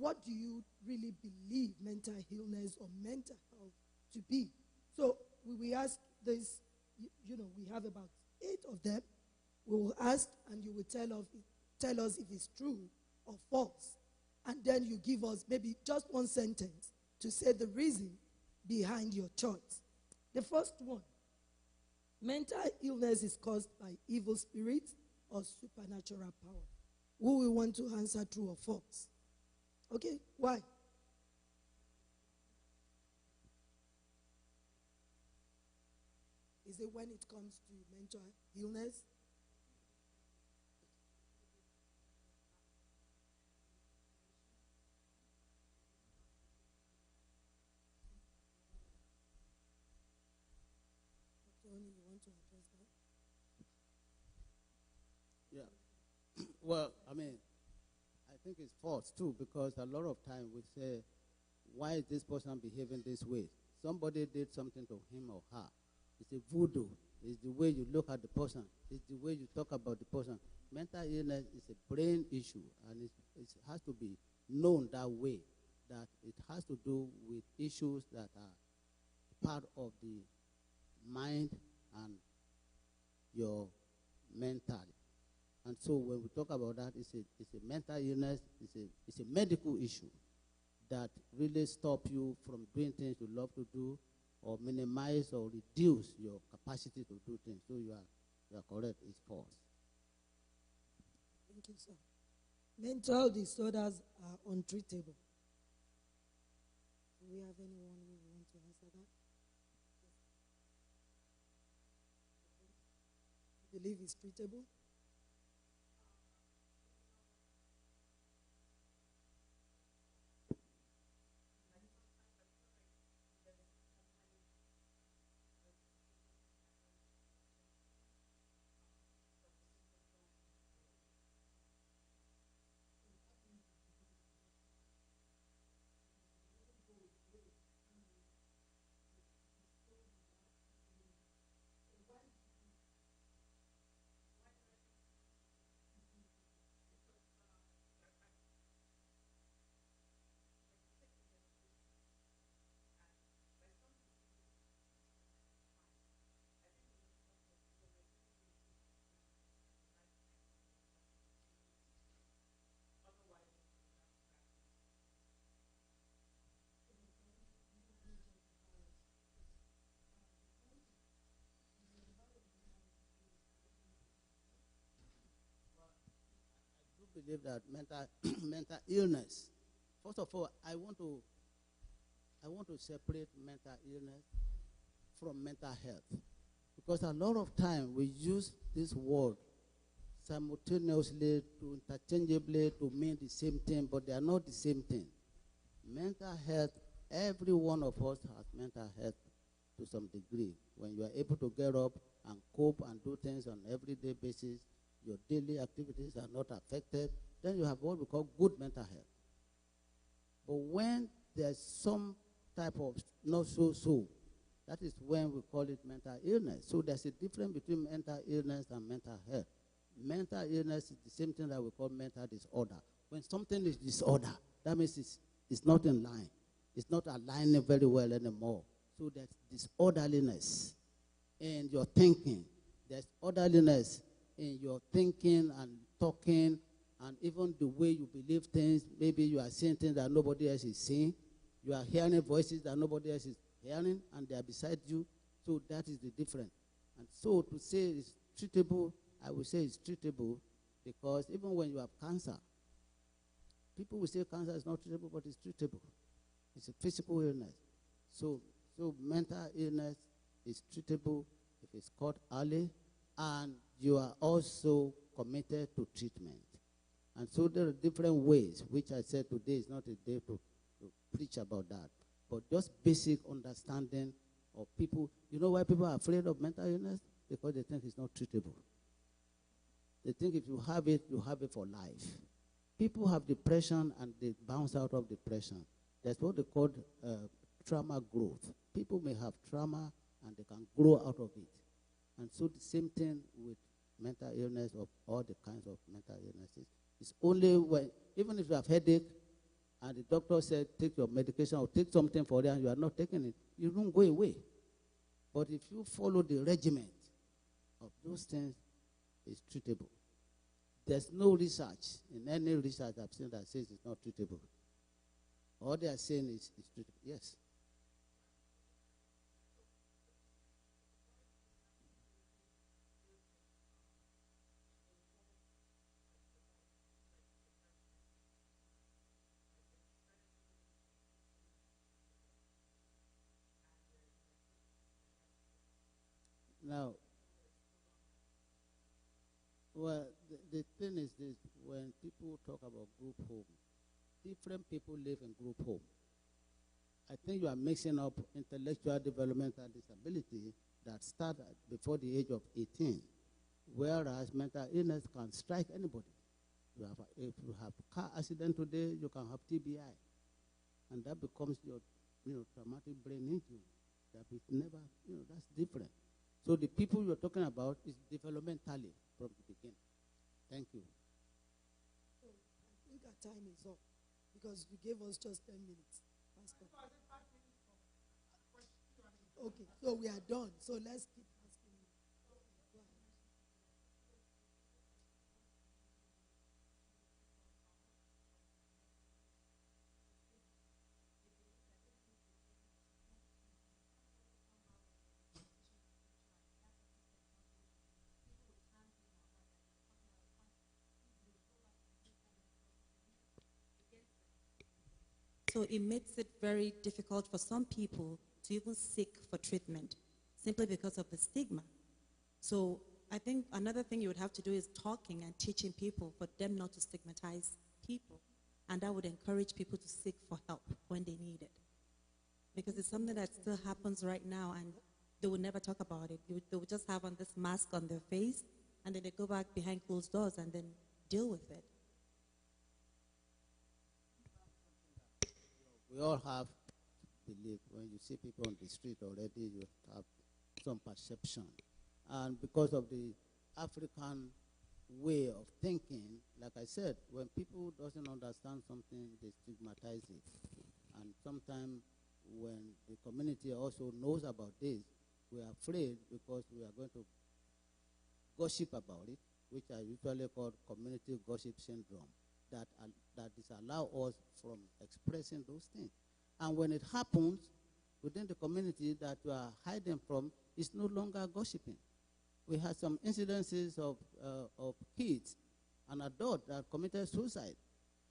what do you really believe mental illness or mental health to be? So we ask this, we have about 8 of them. We will ask, and you will tell us if it's true or false. And then you give us maybe just one sentence to say the reason behind your choice. The first one, mental illness is caused by evil spirits or supernatural power. Who will want to answer true or false? Okay, why? Is it when it comes to mental illness? Dr. Oni, you want to address that? Yeah. Well, I mean, I think it's false too, because a lot of time we say, why is this person behaving this way? Somebody did something to him or her. It's a voodoo. It's the way you look at the person. It's the way you talk about the person. Mental illness is a brain issue, and it has to be known that way, that it has to do with issues that are part of the mind and your mental. And so when we talk about that, it's a mental illness, it's a medical issue that really stop you from doing things you love to do, or minimize or reduce your capacity to do things. So you are correct, it's false. Thank you, sir. Mental disorders are untreatable. Do we have anyone who wants to answer that? You believe it's treatable? Believe that mental illness. First of all, I want to separate mental illness from mental health, because a lot of time we use this word simultaneously, interchangeably, to mean the same thing, but they are not the same thing. Mental health, every one of us has mental health to some degree. When you are able to get up and cope and do things on an everyday basis, your daily activities are not affected, then you have what we call good mental health. But when there's some type of not so, that is when we call it mental illness. So there's a difference between mental illness and mental health. Mental illness is the same thing that we call mental disorder. When something is disorder, that means it's not in line. It's not aligning very well anymore. So there's disorderliness in your thinking. There's orderliness in your thinking and talking, and even the way you believe things. Maybe you are seeing things that nobody else is seeing. You are hearing voices that nobody else is hearing, and they are beside you. So that is the difference. And so to say it's treatable, I would say it's treatable, because even when you have cancer, people will say cancer is not treatable, but it's treatable. It's a physical illness. So mental illness is treatable if it's caught early, and you are also committed to treatment. And so there are different ways, which I said today is not a day to preach about that, but just basic understanding of people. You know why people are afraid of mental illness? Because they think it's not treatable. They think if you have it for life. People have depression and they bounce out of depression. That's what they call trauma growth. People may have trauma and they can grow out of it. And so the same thing with mental illness, of all the kinds of mental illnesses. It's only when, even if you have headache, and the doctor said, take your medication or take something for it, and you are not taking it, you don't go away. But if you follow the regimen of those things, it's treatable. There's no research, in any research I've seen that says it's not treatable. All they are saying is it's treatable. Yes. Now, well, the thing is this, when people talk about group home, different people live in group home. I think you are mixing up intellectual development and disability that start before the age of 18, whereas mental illness can strike anybody. If you have car accident today, you can have TBI, and that becomes your traumatic brain injury. That is never, that's different. So the people you're talking about is developmentally from the beginning. Thank you. So I think our time is up because you gave us just 10 minutes. Pastor. Okay, so we are done. So let's keep asking. So it makes it very difficult for some people to even seek for treatment simply because of the stigma. So I think another thing you would have to do is talking and teaching people for them not to stigmatize people. And that would encourage people to seek for help when they need it. Because it's something that still happens right now and they would never talk about it. They would just have on this mask on their face and then they go back behind closed doors and then deal with it. We all have belief. When you see people on the street already, you have some perception. And because of the African way of thinking, like I said, when people doesn't understand something, they stigmatize it. And sometimes when the community also knows about this, we are afraid because we are going to gossip about it, which I usually call community gossip syndrome. That disallow us from expressing those things. And when it happens within the community that we are hiding from, it's no longer gossiping. We had some incidences of kids and adults that committed suicide,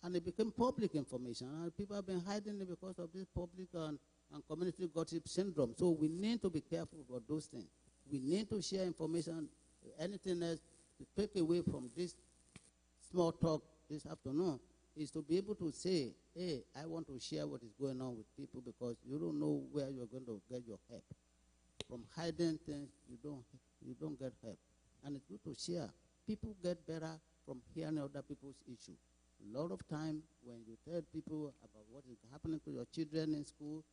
and it became public information, and people have been hiding it because of this public and community gossip syndrome. So we need to be careful about those things. We need to share information. Anything else to take away from this small talk this afternoon is to be able to say, hey, I want to share what is going on with people because you don't know where you're going to get your help. From hiding things, you don't get help. And it's good to share. People get better from hearing other people's issues. A lot of time when you tell people about what is happening to your children in school,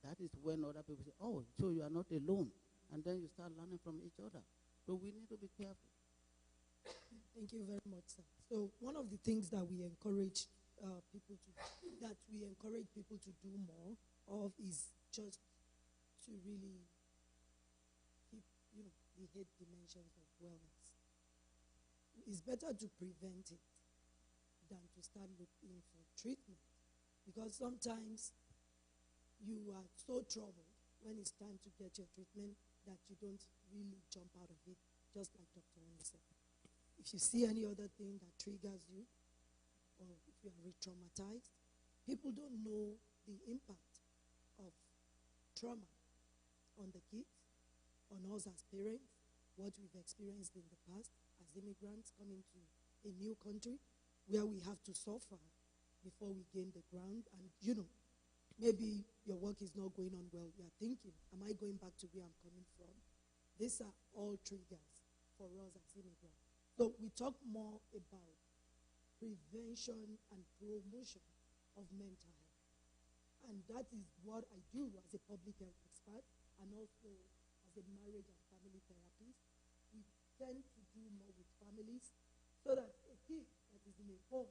that is when other people say, oh, so you are not alone. And then you start learning from each other. So we need to be careful. Thank you very much, sir. So one of the things that we encourage people to do more of is just to really keep, the hidden dimensions of wellness. It's better to prevent it than to start looking for treatment, because sometimes you are so troubled when it's time to get your treatment that you don't really jump out of it, just like Dr. Wayne said. If you see any other thing that triggers you, or if you are re-traumatized, people don't know the impact of trauma on the kids, on us as parents, what we've experienced in the past as immigrants coming to a new country where we have to suffer before we gain the ground. And, maybe your work is not going on well. You are thinking, am I going back to where I'm coming from? These are all triggers for us as immigrants. So we talk more about prevention and promotion of mental health. And that is what I do as a public health expert and also as a marriage and family therapist. We tend to do more with families so that a kid that is in a home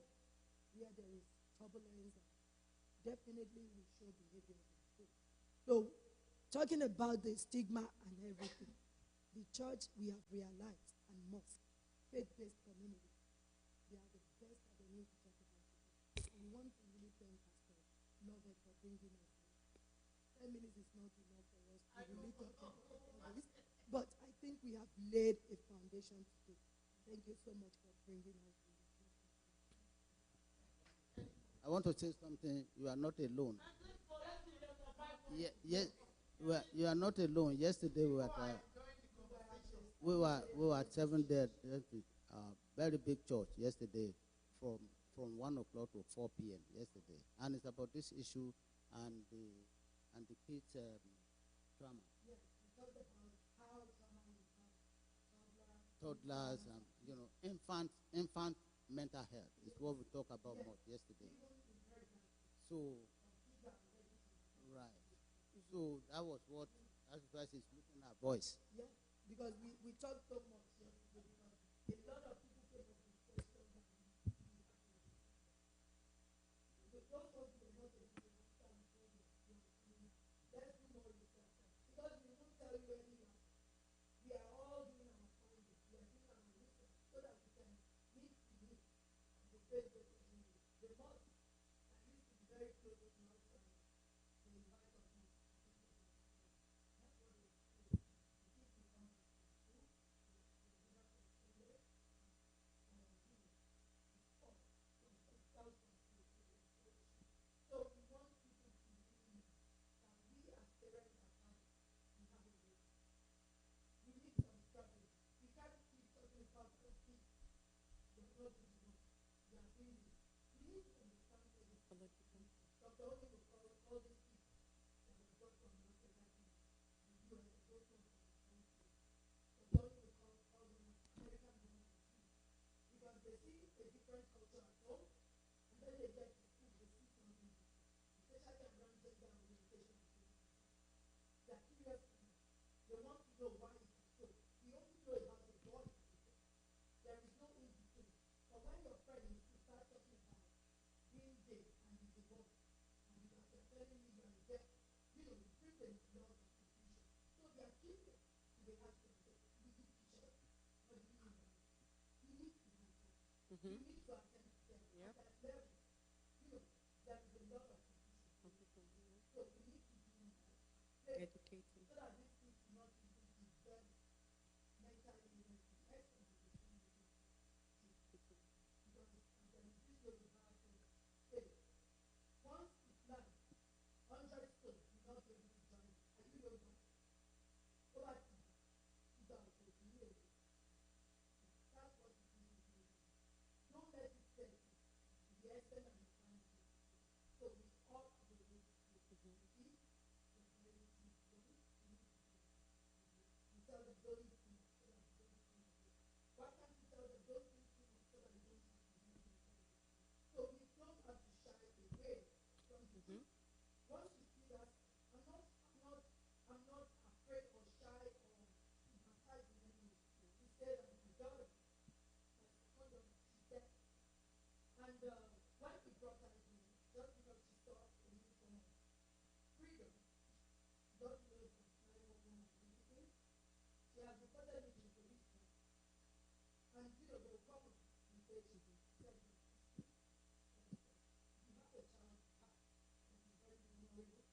where there is turbulence and definitely will show behaviors in school. So, talking about the stigma and everything, the church, we have realized, and mosque, faith-based community, they are the best that they need to talk about it. And we want to really thank Pastor Loveth for bringing us here. 10 minutes is not enough for us to really talk about all this, but I think we have laid a foundation today. Thank you so much for bringing us here. I want to say something. You are not alone. Yes, you are not alone. Yesterday we were at 7 there. Very big church yesterday, from 1 o'clock to 4 p.m. yesterday, and it's about this issue and the kids trauma. Yes, we talked about how trauma impacts Toddlers and infant mental health is what we talked about more yesterday. So right. So that was what advice is looking at voice. Yeah, because we talked so much yesterday because a lot of people came up with questions that we have to answer. But those ones were not able to answer and told us, let's do more research. Because we won't tell you any lie. We are all doing our findings. We are doing our research so that we can meet the needs of the faith-based community. The mosque that used to be very close to our family, they invite us to. That's what they do. The kids will come to school. So we want people to really know that we as parents and fathers, we have a role. We need some strategy. We can't keep talking about those kids. They're not doing well. They are doing this. We need to understand the Dr. Oni will call all these kids that were brought from Africa to the US, those ones from the country. Dr. Oni will call all them American born because they see a different culture at home, and then they get to school, they see something different, especially around gender orientation and things like that. They are curious enough. They want to know why it is so. We only know about the boy. There is no in between. But when your friend is to start talking about being gay and he's a boy, and because they're telling you you're a girl, you bring them a lot of confusion. So they are curious. And they ask themselves, we do teachers? What do you mean by that? You need to know that. You need to attend to them at that level. There is a lot of confusion. So we need to do that. Educating. So that these kids do not even develop mental illness the next time they come to this. Because there is this Yoruba saying, hey, once you plant 100 stones, you're not able to join it. And you know that. Over to you. You don't go to you. That's what it is. Don't let it get to the extent and the time. So we all have a way to do it. You tell them don't eat too much so that you don't become obese. Why can't you tell them don't eat too much so that you don't have to be obese? So we don't have to shy away from the truth. Once you see that, I'm not afraid or shy or stigmatized in any way. To say that my daughter, my second daughter, she's deaf. And when we brought her in, just because she saw a new form of freedom, she doesn't know if it's 911 or anything. She has reported it to the police now. And they will come and say to me, said, you have a child that is very vulnerable.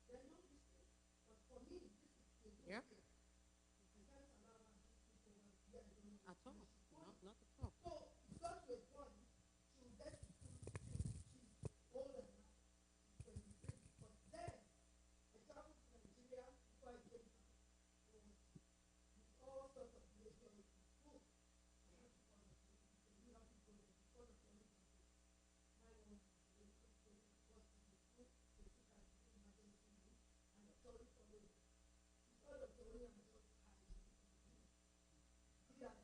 Then don't be scared. But for me, this is still Yep. fear. I can't allow her to sleep over here. I don't know At all. where she's No, going. not at all. So it got to a point, she will get to school, she's older now, she's 23. But then, I traveled to Nigeria before I came back. It was with all sorts of behaviors in school. I had to call the police. You have to go there before the police can go. 911, they took the bus to the school, they took her to the emergency room, and the story followed her. She saw the story and just hiding. Did that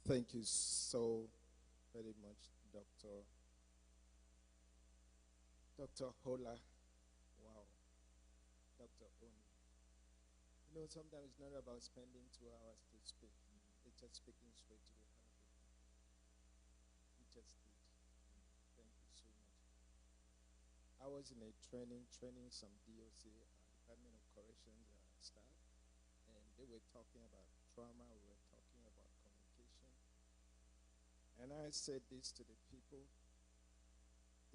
Thank you so very much, Dr. Hola. Wow, Dr. Oni. You know, sometimes it's not about spending 2 hours to speak. It's just speaking straight to the heart of the people. You just did. Thank you so much. I was in a training some DOC, Department of Corrections staff, and they were talking about trauma. We were talking about communication. And I said this to the people: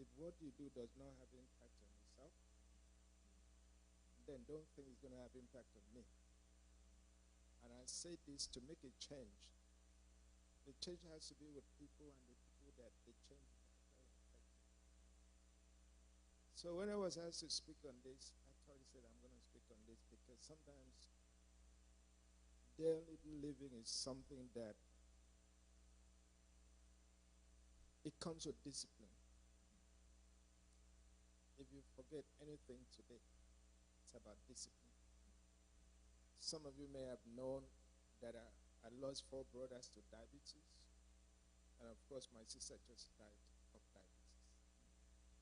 if what you do does not have impact on yourself, then don't think it's going to have impact on me. And I say this to make a change. The change has to be with people, and the people that the change is actually affecting. So when I was asked to speak on this, I thought, said I'm going to speak on this because sometimes daily living is something that it comes with discipline. If you forget anything today, it's about discipline. Some of you may have known that I lost 4 brothers to diabetes. And of course, my sister just died of diabetes.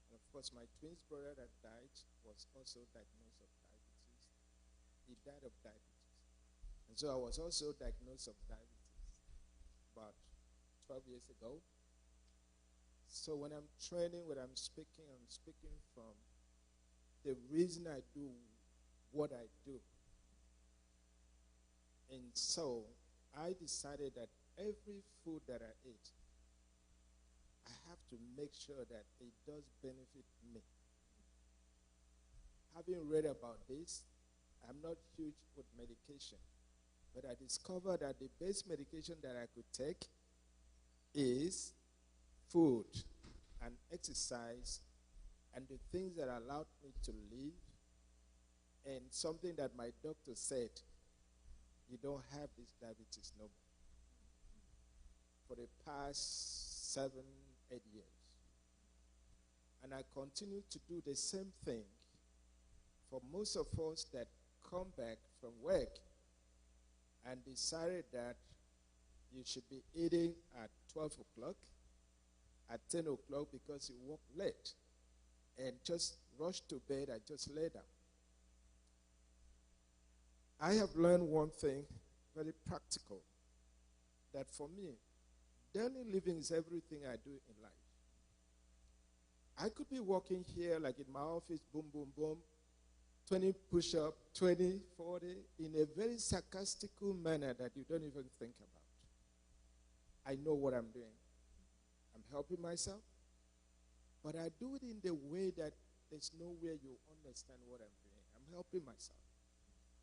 And of course, my twin brother that died was also diagnosed of diabetes. He died of diabetes. And so I was also diagnosed of diabetes about 12 years ago. So when I'm training, when I'm speaking from the reason I do what I do. And so I decided that every food that I eat, I have to make sure that it does benefit me. Having read about this, I'm not huge with medication, but I discovered that the best medication that I could take is food and exercise and the things that allowed me to live, and something that my doctor said, you don't have this diabetes no more. For the past 7, 8 years. And I continue to do the same thing for most of us that come back from work and decided that you should be eating at 12 o'clock, at 10 o'clock because you work late, and just rush to bed and just lay down. I have learned one thing, very practical, that for me, daily living is everything I do in life. I could be working here like in my office, boom, boom, boom, 20 push-up, 20, 40, in a very sarcastical manner that you don't even think about. I know what I'm doing. I'm helping myself, but I do it in the way that there's no way you understand what I'm doing. I'm helping myself.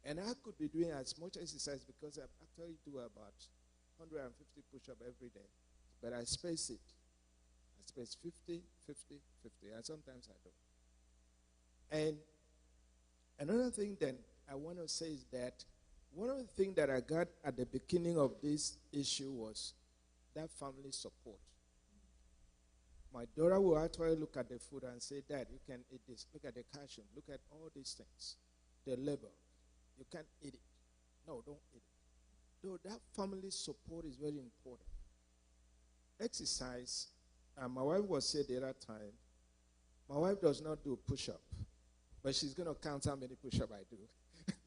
And I could be doing as much exercise because I actually do about 150 push-ups every day. But I space it. I space 50, 50, 50, and sometimes I don't. And another thing that I want to say is that one of the things that I got at the beginning of this issue was that family support. My daughter will actually look at the food and say, Dad, you can eat this. Look at the calcium. Look at all these things. The label. You can't eat it. No, don't eat it. Though that family support is very important. Exercise, my wife was saying the other time, my wife does not do push-up, but she's going to count how many push-ups I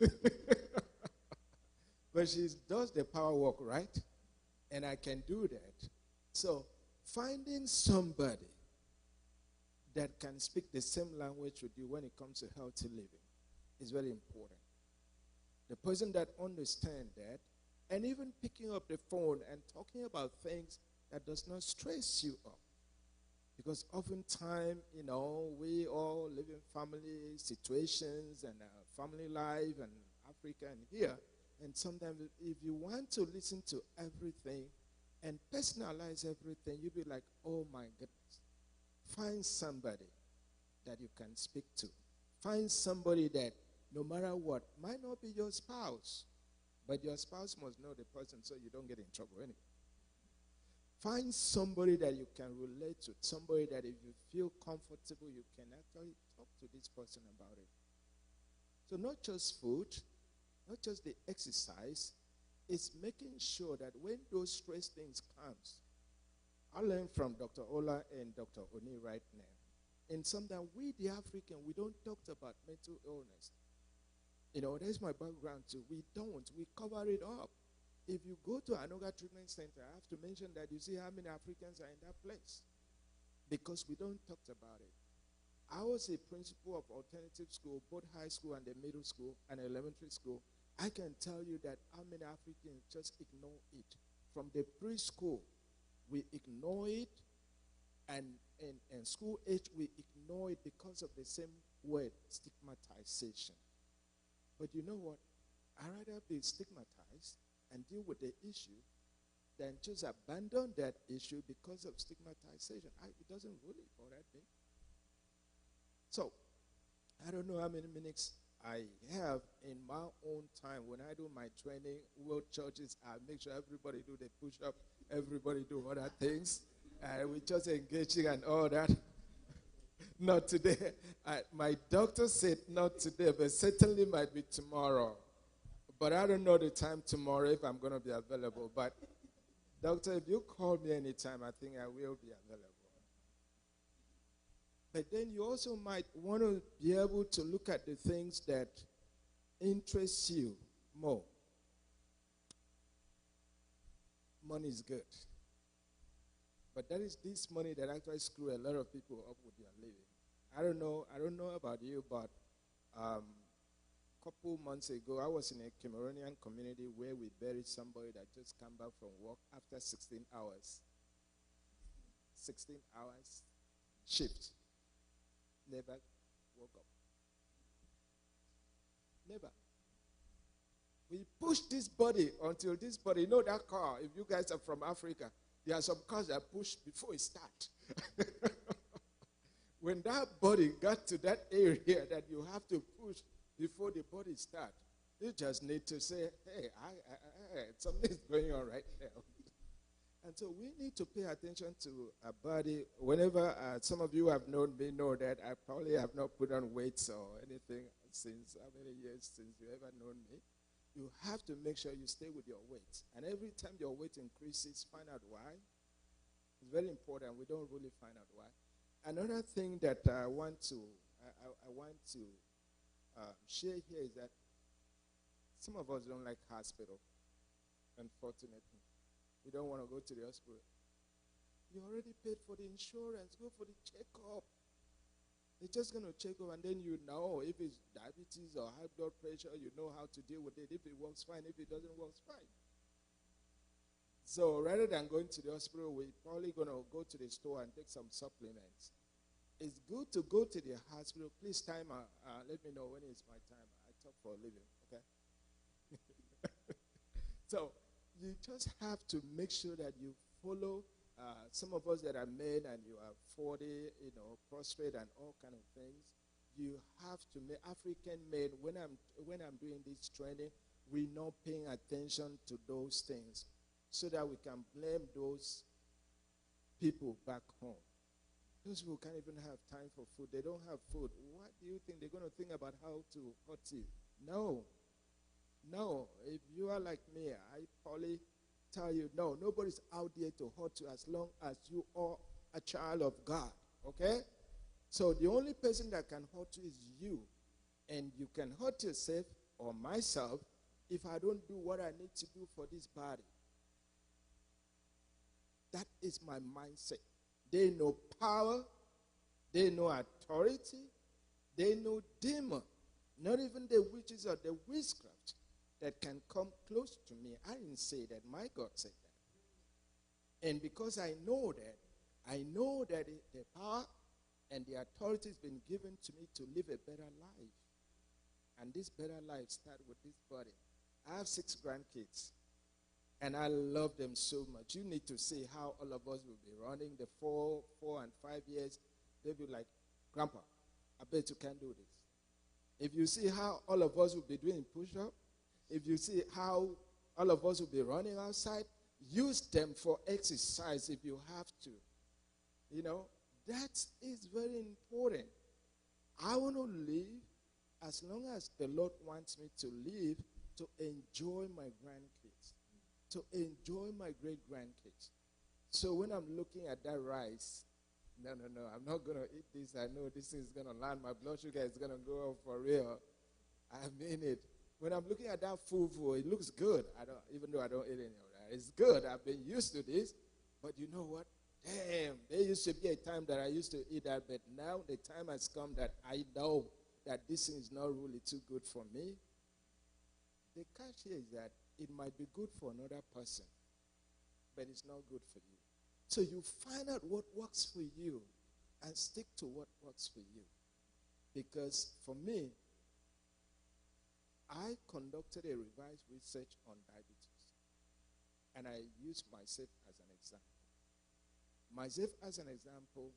do. But she does the power walk, right? And I can do that. So finding somebody that can speak the same language with you when it comes to healthy living is very important. The person that understands that, and even picking up the phone and talking about things that does not stress you up. Because oftentimes, we all live in family situations and family life and Africa and here. And sometimes if you want to listen to everything and personalize everything, you'll be like, oh my goodness. Find somebody that you can speak to. Find somebody that no matter what, might not be your spouse, but your spouse must know the person so you don't get in trouble anyway. Find somebody that you can relate to, somebody that if you feel comfortable, you can actually talk to this person about it. So not just food, not just the exercise, is making sure that when those stress things comes, I learned from Dr. Ola and Dr. Oni right now. And sometimes we, the African, we don't talk about mental illness. You know, that's my background too. We don't. We cover it up. If you go to Anoga Treatment Center, I have to mention that you see how many Africans are in that place. Because we don't talk about it. I was a principal of alternative school, both high school and the middle school and elementary school. I can tell you that how many Africans just ignore it. From the preschool, we ignore it, and school age, we ignore it because of the same word, stigmatization. But you know what? I'd rather be stigmatized and deal with the issue than just abandon that issue because of stigmatization. It doesn't really bother me. So, I don't know how many minutes I have in my own time. When I do my training, world churches, I make sure everybody do the push-up, everybody do other things. We're just engaging and all that. Not today. My doctor said not today, but certainly might be tomorrow. But I don't know the time tomorrow if I'm going to be available. But, doctor, if you call me anytime, I think I will be available. But then you also might want to be able to look at the things that interest you more. Money is good. But that is this money that actually screw a lot of people up with their living. I don't know about you, but a couple months ago, I was in a Cameroonian community where we buried somebody that just came back from work after 16 hours. 16 hours shift. Never woke up. Never. We pushed this body until this body, you know that car, if you guys are from Africa, there are some cars that push before it starts. When that body got to that area that you have to push before the body starts, you just need to say, hey, something's going on right now. And so we need to pay attention to our body. Whenever some of you have known me know that I probably have not put on weights or anything since how many years since you ever known me. You have to make sure you stay with your weight. And every time your weight increases, find out why. It's very important. We don't really find out why. Another thing that I want to share here is that some of us don't like hospital, unfortunately. We don't want to go to the hospital. You already paid for the insurance. Go for the checkup. They're just going to check up, and then you know if it's diabetes or high blood pressure, you know how to deal with it. If it works, fine. If it doesn't work, fine. So rather than going to the hospital, we're probably going to go to the store and take some supplements. It's good to go to the hospital. Please let me know when it's my time. I talk for a living, okay? So you just have to make sure that you follow. Some of us that are men and you are 40, prostrate and all kind of things. You have to make African men. When I'm doing this training, we're not paying attention to those things, so that we can blame those people back home. Those people can't even have time for food. They don't have food. What do you think they're going to think about how to hurt you? No. If you are like me, I probably tell you, no, nobody's out there to hurt you as long as you are a child of God, okay? So the only person that can hurt you is you. And you can hurt yourself or myself if I don't do what I need to do for this body. That is my mindset. They know power. They know authority. They know demon. Not even the witches or the witchcraft that can come close to me. I didn't say that. My God said that. And because I know that the power and the authority has been given to me to live a better life. And this better life starts with this body. I have 6 grandkids. And I love them so much. You need to see how all of us will be running the 4 and 5 years. They'll be like, Grandpa, I bet you can't do this. If you see how all of us will be doing push-up, if you see how all of us will be running outside, use them for exercise if you have to. That is very important. I want to live as long as the Lord wants me to live, to enjoy my grandkids. to enjoy my great grandkids. So when I'm looking at that rice, no, I'm not going to eat this. I know this is going to land. My blood sugar is going to go up for real. I mean it. When I'm looking at that fufu, it looks good. Even though I don't eat any of that. It's good. I've been used to this. But you know what? Damn, there used to be a time that I used to eat that, but now the time has come that I know that this thing is not really too good for me. The catch here is that it might be good for another person, but it's not good for you. So you find out what works for you and stick to what works for you. Because for me, I conducted a revised research on diabetes, and I used myself as an example. Myself as an example,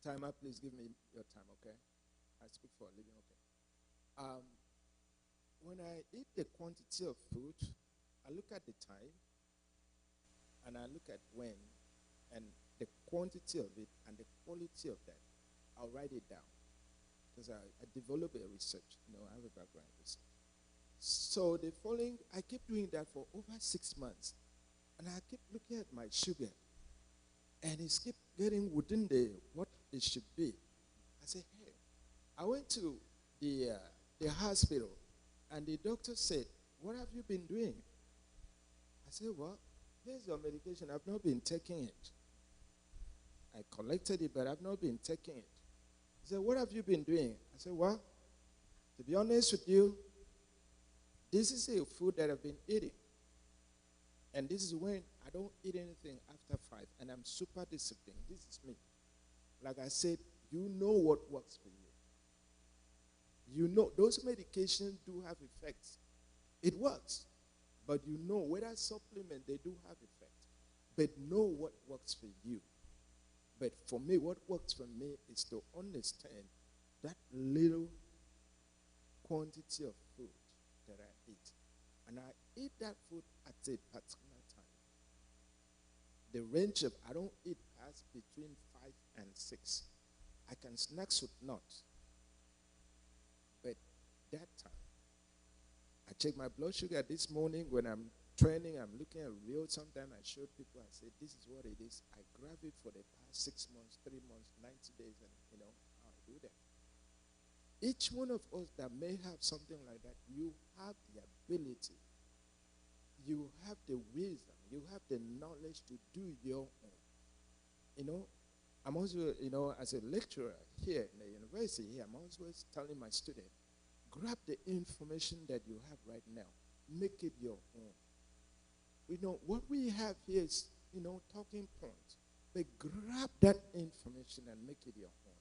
timer, please give me your time, okay? I speak for a living, okay? When I eat the quantity of food, I look at the time, and I look at when, and the quantity of it, and the quality of that. I'll write it down, because I develop a research. I have a background in research. So the following, I keep doing that for over 6 months, and I keep looking at my sugar, and it's keep getting within what it should be. I said, hey, I went to the hospital, and the doctor said, what have you been doing? I said, well, here's your medication. I've not been taking it. I collected it, but I've not been taking it. He said, what have you been doing? I said, well, to be honest with you, this is a food that I've been eating. And this is when I don't eat anything after 5, and I'm super disciplined. This is me. Like I said, you know what works for you. You know those medications do have effects. It works. But you know whether supplement, they do have effect. But know what works for you. But for me, what works for me is to understand that little quantity of food that I eat. And I eat that food at a particular time. The range of, I don't eat past between 5 and 6. I can snack with nuts. But that time, I check my blood sugar this morning when I'm training, I'm looking at real. Sometimes I showed people, I say, this is what it is. I grab it for the past 6 months, 3 months, 90 days, and how I do that. Each one of us that may have something like that, you have the ability, you have the wisdom, you have the knowledge to do your own. I'm also, as a lecturer here in the university here, I'm always telling my students, grab the information that you have right now, make it your own. What we have here is, talking points, but grab that information and make it your own.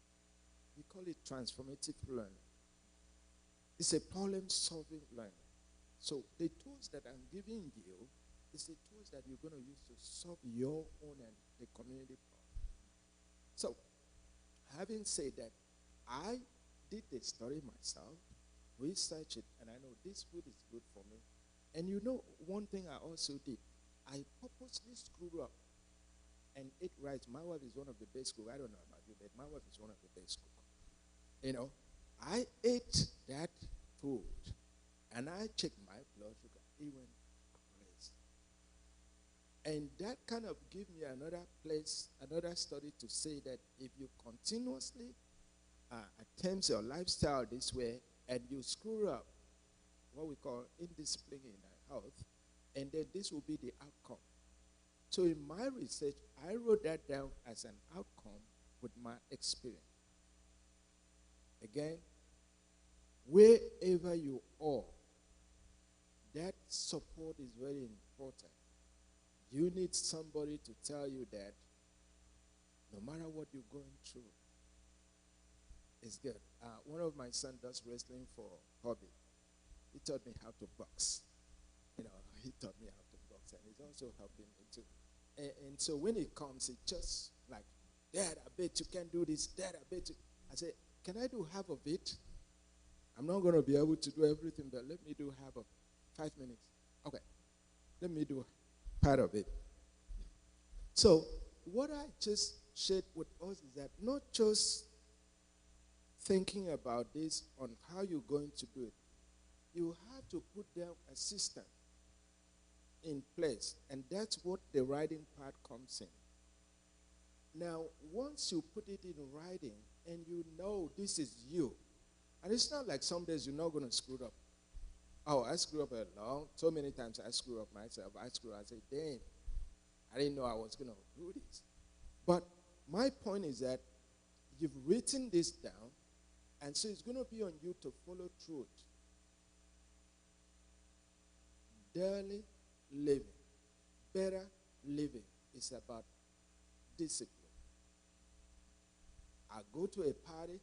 We call it transformative learning. It's a problem-solving learning. So the tools that I'm giving you is the tools that you're going to use to solve your own and the community problem. So, having said that, I did the study myself, researched it, and I know this food is good for me. And one thing I also did, I purposely screwed up and ate rice. My wife is one of the best cooks. I don't know about you, but my wife is one of the best cooks. I ate that food, and I checked my blood sugar. It went crazy. And that kind of gave me another study to say that if you continuously attempt your lifestyle this way, and you screw up, what we call indiscipline in our health, and then this will be the outcome. So in my research, I wrote that down as an outcome with my experience. Again, wherever you are, that support is very important. You need somebody to tell you that no matter what you're going through, it's good. One of my sons does wrestling for hobby. He taught me how to box. He taught me how to box, and he's also helping me too. And so when it comes, it's just like, Dad, I bet you can do this. Dad, I bet you. I say, can I do half of it? I'm not going to be able to do everything, but let me do half of 5 minutes. Okay, let me do part of it. So what I just shared with us is that not just thinking about this on how you're going to do it, you have to put down a system. in place, and that's what the writing part comes in. Now, once you put it in writing and you know this is you, and it's not like some days you're not going to screw up. Oh, I screw up a lot. So many times I screw up myself. I say, damn, I didn't know I was going to do this. But my point is that you've written this down, and so it's going to be on you to follow through it. Daily living, better living is about discipline. I go to a party,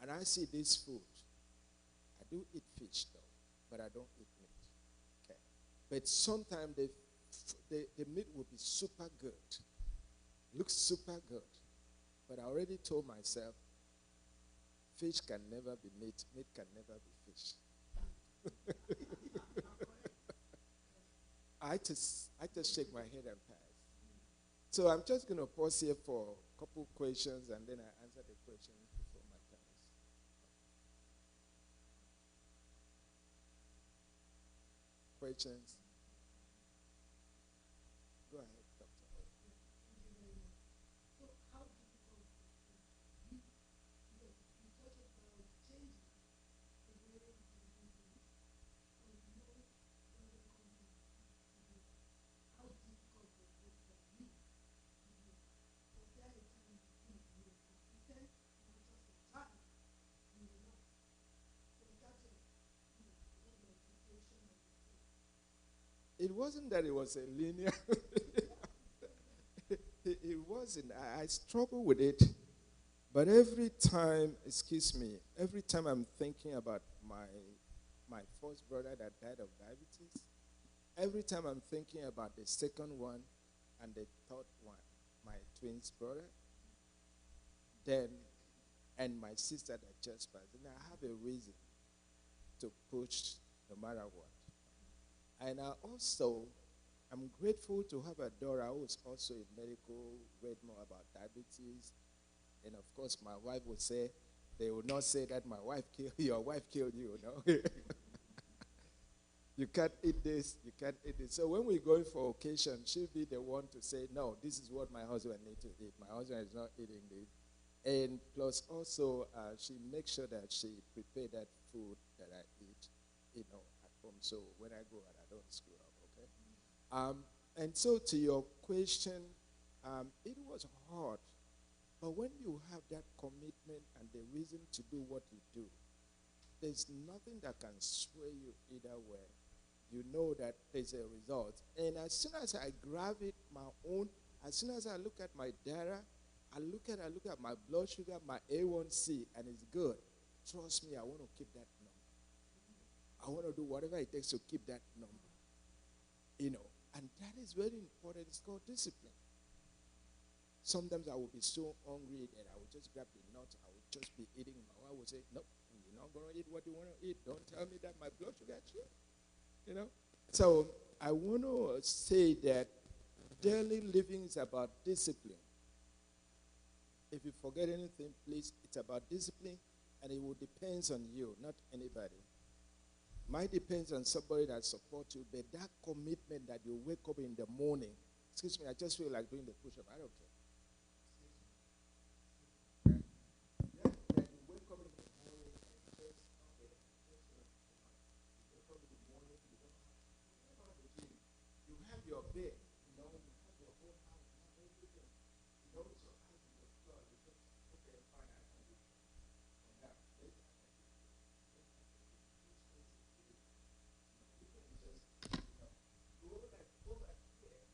and I see this food. I do eat fish, though, but I don't eat meat. Okay. But sometimes the meat will be super good. Looks super good. But I already told myself, fish can never be meat. Meat can never be fish. I just shake my head and pass. So I'm just going to pause here for a couple questions, and then I answer the questions before my time is up. Questions? Go ahead, Dr. O. So how difficult is it? You talk about changing the way you do things, or you know when you're coming to do that. How difficult was it for you to do that? Was there a time you were consistent, not just a time you were not? Was that a situation of the two? It wasn't that it was a linear. It wasn't. I struggle with it. But every time, every time I'm thinking about my first brother that died of diabetes, every time I'm thinking about the second one and the third one, my twins brother, and my sister that just passed, then I have a reason to push no matter what. And I'm grateful to have a daughter who is also in medical, read more about diabetes. And of course, my wife would say, they would not say that your wife killed you, no? You can't eat this, you can't eat this. So when we're going for occasion, she'll be the one to say, no, this is what my husband needs to eat. My husband is not eating this. And plus also, she makes sure that she prepare that food that I eat, at home. So when I go out, I don't screw up, okay? And so to your question, it was hard. But when you have that commitment and the reason to do what you do, there's nothing that can sway you either way. You know that there's a result. And as soon as I grab it, my own, as soon as I look at my data, I look at my blood sugar, my A1C, and it's good. Trust me, I want to keep that number. I want to do whatever it takes to keep that number. And that is very important. It's called discipline. Sometimes I will be so hungry that I will just grab the nut. I will just be eating. My wife will say, nope, you're not going to eat what you want to eat. Don't tell me that my blood sugar is cheap. So I want to say that daily living is about discipline. If you forget anything, please, it's about discipline, and it will depend on you, not anybody. Mine depends on somebody that supports you, but that commitment that you wake up in the morning, excuse me, I just feel like doing the push-up. I don't care. That you wake up in the morning and just, okay, you wake up in the morning, you don't have to forget about the gym. You have your bed, you have your own house, you have everything. So as you floor, you just, okay, fine, I can do that. And now, later I can do this. Later I can do this. You can just, go like over here.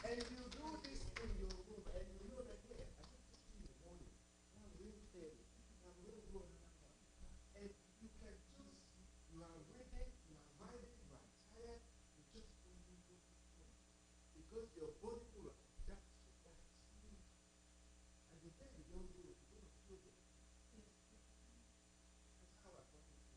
And if you do this in your room, and you know that, yeah, I took this in the morning. I'm really steady. I'm really good. And you can just, you are reading, you are writing, you are tired, you just go. Because your body will adapt to that. And the day you don't do it, you're going to feel it. That's how I got it.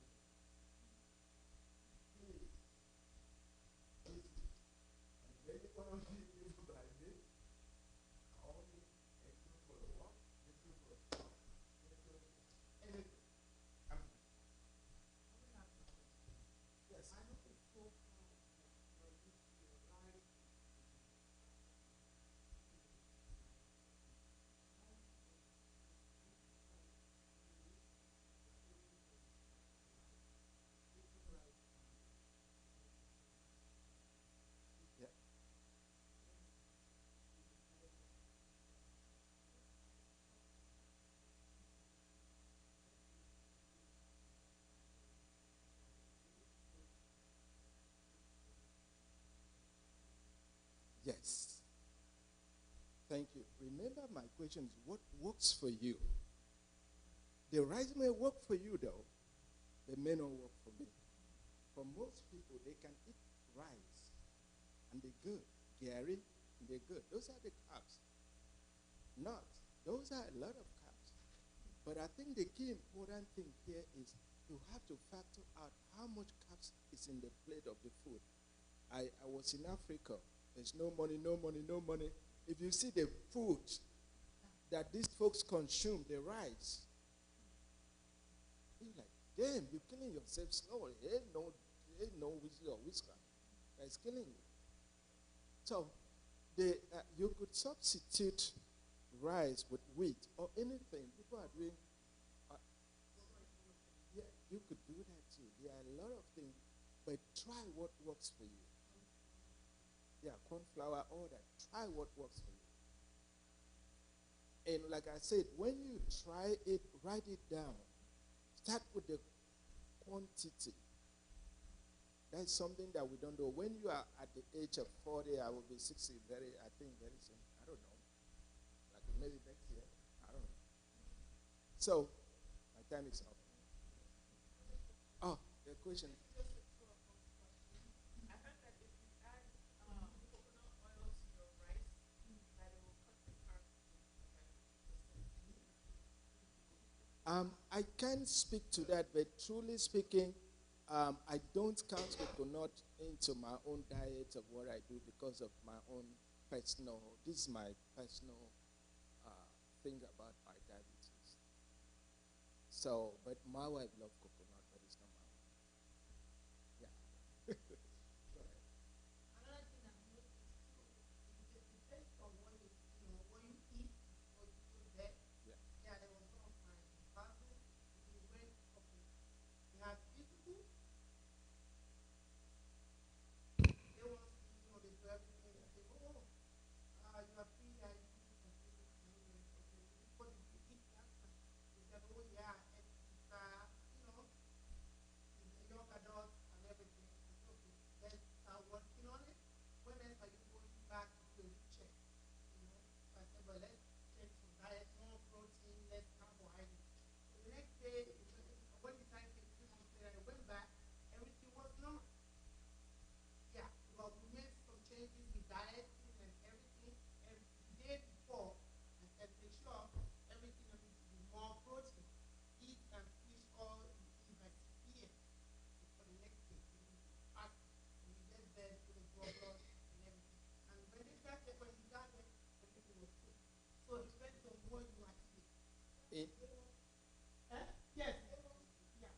Yes. Thank you. Remember, my question is, what works for you? The rice may work for you, though. They may not work for me. For most people, they can eat rice, and they're good. Gary, they're good. Those are the carbs. Not. Those are a lot of carbs. But I think the key important thing here is you have to factor out how much carbs is in the plate of the food. I was in Africa. There's no money, no money, no money. If you see the food that these folks consume, the rice, you're like, damn, you're killing yourself slowly. Ain't no whiskey or whisker. It's killing you. So you could substitute rice with wheat or anything. People are doing, yeah, you could do that too. There are a lot of things, but try what works for you. Yeah, corn flour, all that. Try what works for you. And like I said, when you try it, write it down. Start with the quantity. That's something that we don't do. When you are at the age of 40, I will be 60 very soon. I don't know. Like maybe next year. I don't know. So, my time is up. Oh, the question. I can't speak to that, but truly speaking, I don't count coconut into my own diet of what I do because of my own personal, this is my personal thing about my diabetes. So, but my wife loves coconut, but it's not my own. Yeah. Go ahead. Another thing I've noticed too, it depends on what you eat or you put there. Yeah. Yeah, there was one of my partners. We went up. We had people. They want to, they do everything. They say, oh, you are free. I do this and this. And we went, okay, what did you eat last time? They said, oh yeah, I ate pizza. The young adults and everything. I said, okay, let's start working on it. When else are you going back to do a recheck? So I said, well, let's change some diet, more protein, less carbohydrate. So the next day, when the time came 2 months later, I went back, everything was normal. Yeah, well, we made some changes with dieting and everything. And the day before, I said, make sure everything needs to be more protein. Eat and fish all you eat by 6 p.m. For the next day, fast. And you get there, to the blood and everything. And when you got there, everything was good. So it depends on what you are eating. It, Yes. Yeah.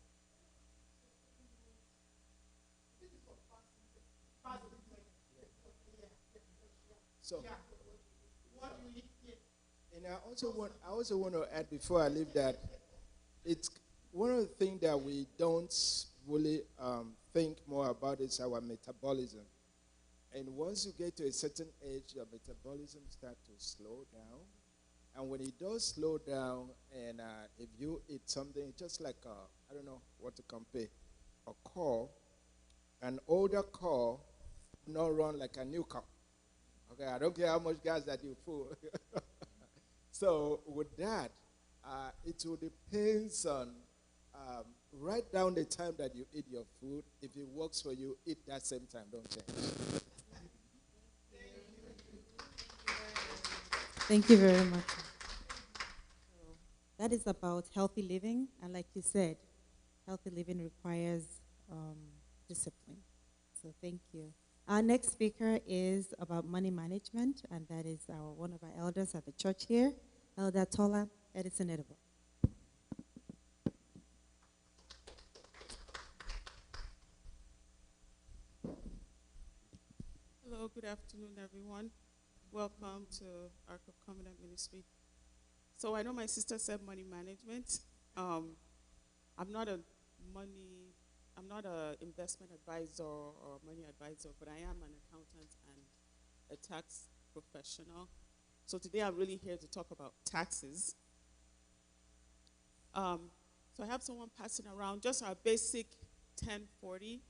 This is for fasting. Fasting. so, Yeah. What do you eat? and I also want to add before I leave that it's one of the things that we don't really think more about is our metabolism. And once you get to a certain age, your metabolism starts to slow down. And when it does slow down, and if you eat something, just like, I don't know what to compare, a car, an older car not run like a new car. Okay, I don't care how much gas that you put. So with that, it will depend on write down the time that you eat your food. If it works for you, eat that same time. Don't change. Thank you very much. So that is about healthy living, and like you said, healthy living requires discipline. So thank you. Our next speaker is about money management, and that is one of our elders at the church here, Elder Tola Edison Edibo. Hello, good afternoon, everyone. Welcome to Ark of Covenant Ministry. So I know my sister said money management. I'm not an investment advisor or money advisor, but I am an accountant and a tax professional. So today I'm really here to talk about taxes. So I have someone passing around just our basic 1040,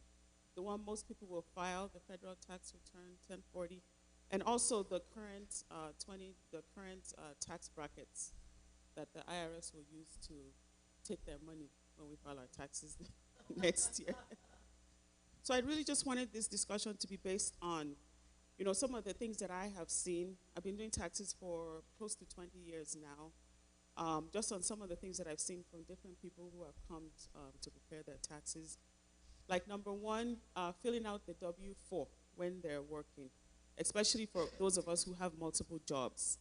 the one most people will file, the federal tax return 1040. And also the current tax brackets that the IRS will use to take their money when we file our taxes next year. So I really just wanted this discussion to be based on, some of the things that I have seen. I've been doing taxes for close to 20 years now. Just on some of the things that I've seen from different people who have come to prepare their taxes. Like number one, filling out the W-4 when they're working, especially for those of us who have multiple jobs.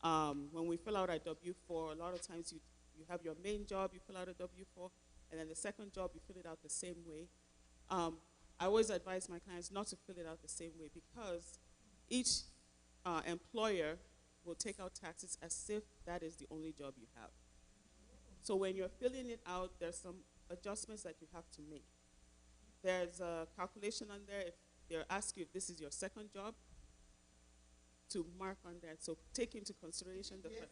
When we fill out our W-4, a lot of times you have your main job, you fill out a W-4, and then the second job, you fill it out the same way. I always advise my clients not to fill it out the same way because each employer will take out taxes as if that is the only job you have. So when you're filling it out, there's some adjustments that you have to make. There's a calculation on there if they'll ask you if this is your second job, to mark on that. So take into consideration the fact.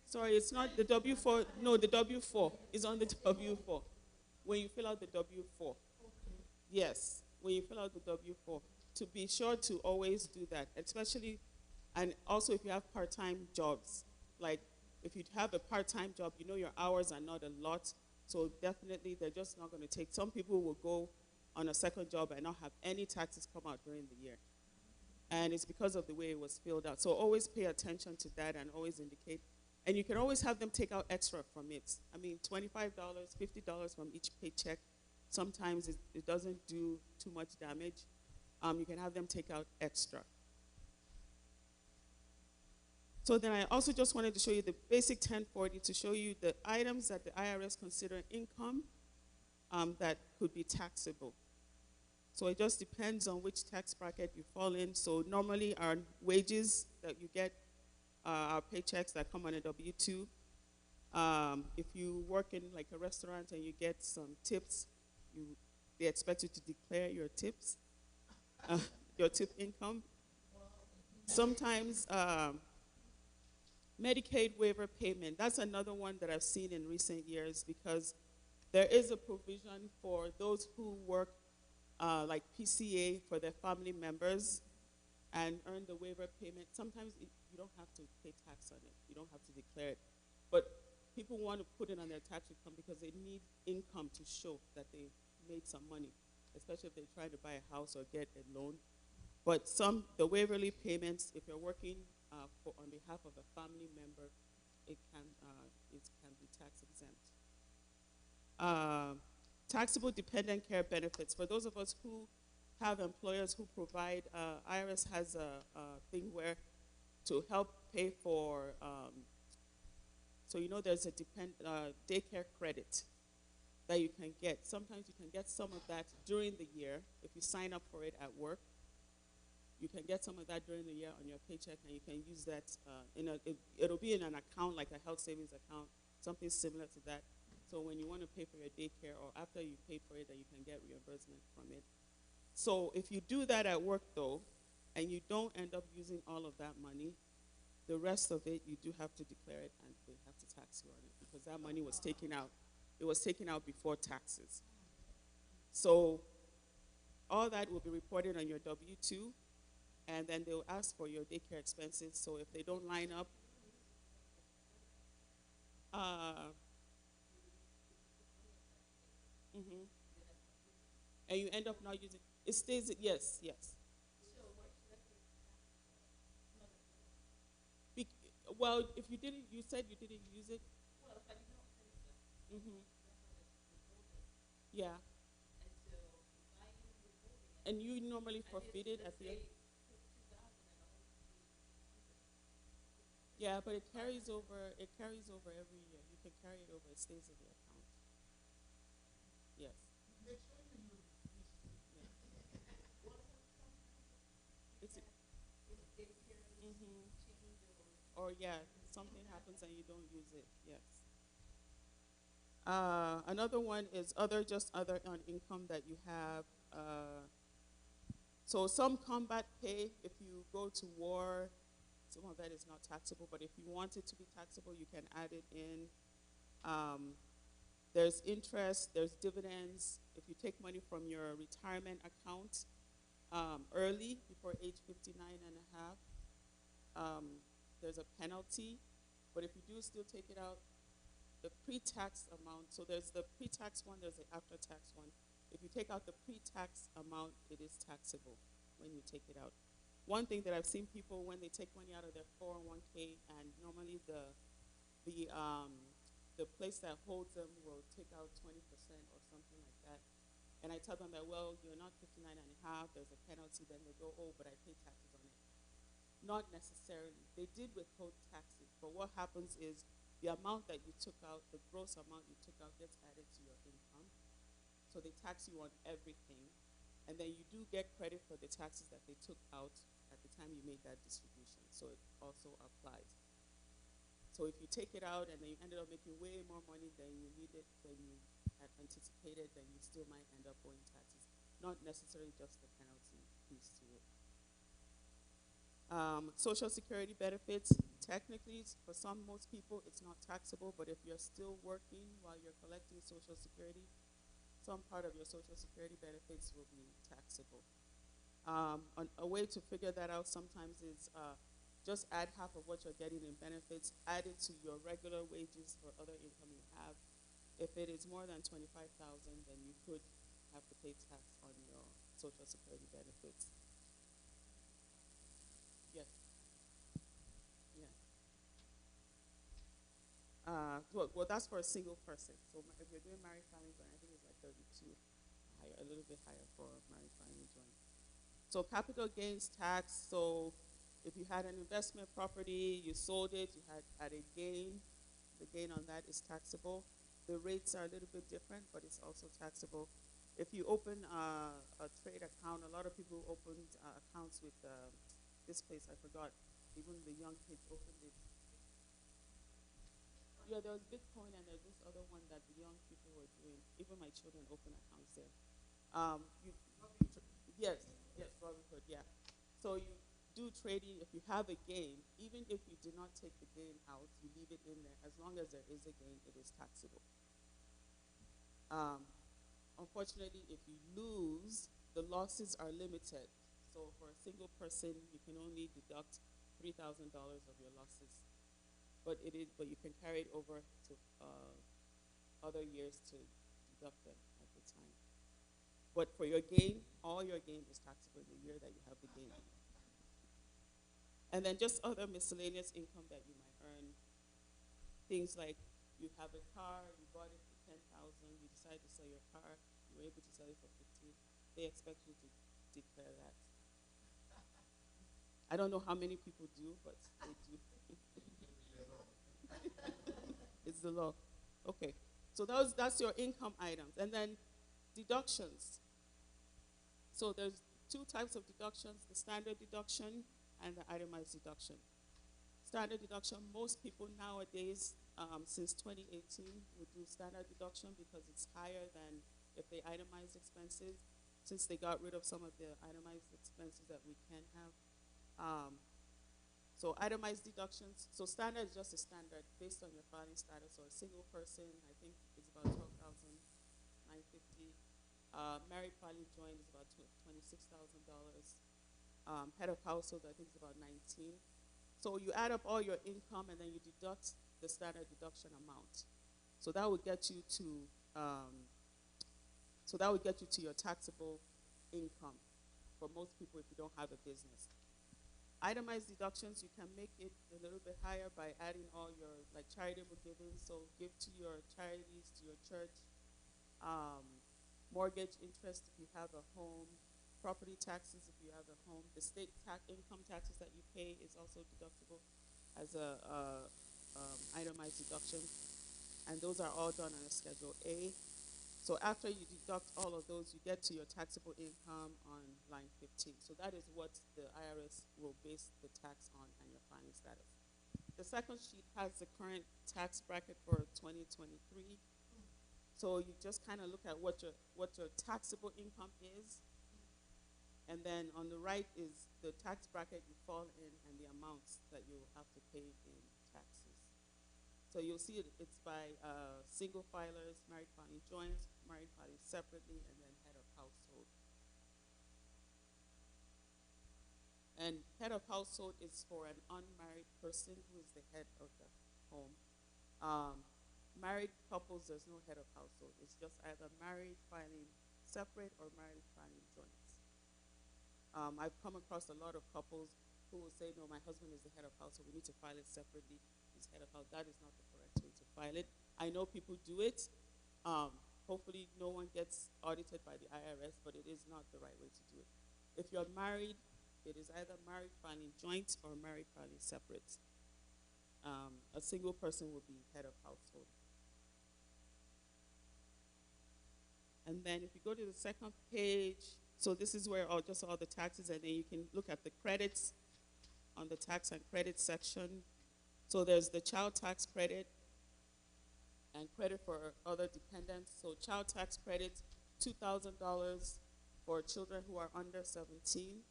Sorry, it's not the W-4. No, the W-4 is on the W-4. When you fill out the W-4. Yes, when you fill out the W-4. To be sure to always do that, especially, and also if you have part-time jobs. Like if you have a part-time job, your hours are not a lot. So definitely they're just not going to take. Some people will go on a second job and not have any taxes come out during the year. And it's because of the way it was filled out. So always pay attention to that and always indicate. And you can always have them take out extra from it. I mean, $25, $50 from each paycheck. Sometimes it doesn't do too much damage. You can have them take out extra. So then I also just wanted to show you the basic 1040 to show you the items that the IRS consider income that could be taxable. So it just depends on which tax bracket you fall in. So normally our wages that you get, our paychecks that come on a W-2. If you work in like a restaurant and you get some tips, they expect you to declare your tips, your tip income. Sometimes Medicaid waiver payment, that's another one that I've seen in recent years because there is a provision for those who work like PCA for their family members and earn the waiver payment. Sometimes you don't have to pay tax on it. You don't have to declare it. But people want to put it on their tax return because they need income to show that they made some money, especially if they're trying to buy a house or get a loan. But the waiverly payments, if you're working on behalf of a family member, it can be tax exempt. Taxable dependent care benefits. For those of us who have employers who provide, IRS has a thing where to help pay for, so there's a daycare credit that you can get. Sometimes you can get some of that during the year if you sign up for it at work. You can get some of that during the year on your paycheck, and you can use that it'll be in an account like a health savings account, something similar to that. So when you want to pay for your daycare or after you pay for it, then you can get reimbursement from it. So if you do that at work though, and you don't end up using all of that money, the rest of it you do have to declare it and they have to tax you on it because that money was taken out. It was taken out before taxes. So all that will be reported on your W-2, and then they'll ask for your daycare expenses. So if they don't line up, and you end up not using it, stays. Yes. Well, if you said you didn't use it. Yeah. And you normally forfeit it at the end. Yeah, but it carries over. It carries over every year. You can carry it over. It stays in the account. Yes. Or something happens and you don't use it. Yes. Another one is other income that you have. So some combat pay, if you go to war, some of that is not taxable, but if you want it to be taxable, you can add it in. There's interest, there's dividends. If you take money from your retirement account, early, before age 59 and a half, there's a penalty. But if you do still take it out, the pre-tax amount, so there's the pre-tax one, there's the after-tax one. If you take out the pre-tax amount, it is taxable when you take it out. One thing that I've seen people, when they take money out of their 401k, and normally the place that holds them will take out 20% or something like that. And I tell them that, well, you're not 59 and a half, there's a penalty, then they go, oh, but I pay taxes on it. Not necessarily. They did withhold taxes, but what happens is the amount that you took out, the gross amount you took out, gets added to your income. So they tax you on everything, and then you do get credit for the taxes that they took out at the time you made that distribution. So it also applies. So if you take it out and then you ended up making way more money than you needed, than you had anticipated, then you still might end up owing taxes. Not necessarily just the penalty piece to it. Social Security benefits, technically, for most people, it's not taxable, but if you're still working while you're collecting Social Security, some part of your Social Security benefits will be taxable. A way to figure that out sometimes is just add half of what you're getting in benefits, add it to your regular wages or other income you have. If it is more than $25,000, then you could have to pay tax on your Social Security benefits. Yes. Yeah. Well, that's for a single person. So if you're doing married family joint, I think it's like 32, higher, a little bit higher for married family joint. So capital gains tax. So if you had an investment property, you sold it, you had a gain. The gain on that is taxable. The rates are a little bit different, but it's also taxable. If you open a trade account, a lot of people opened accounts with this place, I forgot. Even the young kids opened it. Yeah, there was Bitcoin and there's this other one that the young people were doing. Even my children open accounts there. Yes, Robinhood, yeah. So you do trading. If you have a gain, even if you do not take the gain out, you leave it in there. As long as there is a gain, it is taxable. Unfortunately, if you lose, the losses are limited. So for a single person, you can only deduct $3,000 of your losses, but you can carry it over to other years to deduct them at the time. But for your gain, all your gain is taxable in the year that you have the gain. And then just other miscellaneous income that you might earn. Things like you have a car, you bought it for $10,000, you decide to sell your car, you were able to sell it for $15,000. They expect you to declare that. I don't know how many people do, but they do. It's the law. Okay. So that's your income items. And then deductions. So there's two types of deductions, the standard deduction and the itemized deduction. Standard deduction, most people nowadays, since 2018, would do standard deduction because it's higher than if they itemize expenses, since they got rid of some of the itemized expenses that we can have. So itemized deductions, so standard is just a standard based on your filing status. So a single person, I think it's about $12,950. Married filing joint is about $26,000. Head of household, I think it's about 19. So you add up all your income and then you deduct the standard deduction amount. So that would get you to your taxable income for most people if you don't have a business. Itemized deductions, you can make it a little bit higher by adding all your charitable giving. So give to your charities, to your church, mortgage interest if you have a home, property taxes if you have a home. The state income taxes that you pay is also deductible as a itemized deduction. And those are all done on a Schedule A. So after you deduct all of those, you get to your taxable income on line 15. So that is what the IRS will base the tax on and your filing status. The second sheet has the current tax bracket for 2023. So you just kind of look at what your taxable income is. And then on the right is the tax bracket you fall in and the amounts that you will have to pay in taxes. So you'll see it's by single filers, married filing joint, married filing separately, and then head of household. And head of household is for an unmarried person who is the head of the home. Married couples, there's no head of household. It's just either married filing separate or married filing joint. I've come across a lot of couples who will say, no, my husband is the head of household. We need to file it separately. He's head of house. That is not the correct way to file it. I know people do it. Hopefully no one gets audited by the IRS, but it is not the right way to do it. If you're married, it is either married filing joint or married filing separate. A single person will be head of household. And then if you go to the second page, so this is where just all the taxes, and then you can look at the credits on the tax and credit section. So there's the child tax credit and credit for other dependents. So child tax credit, $2,000 for children who are under 17.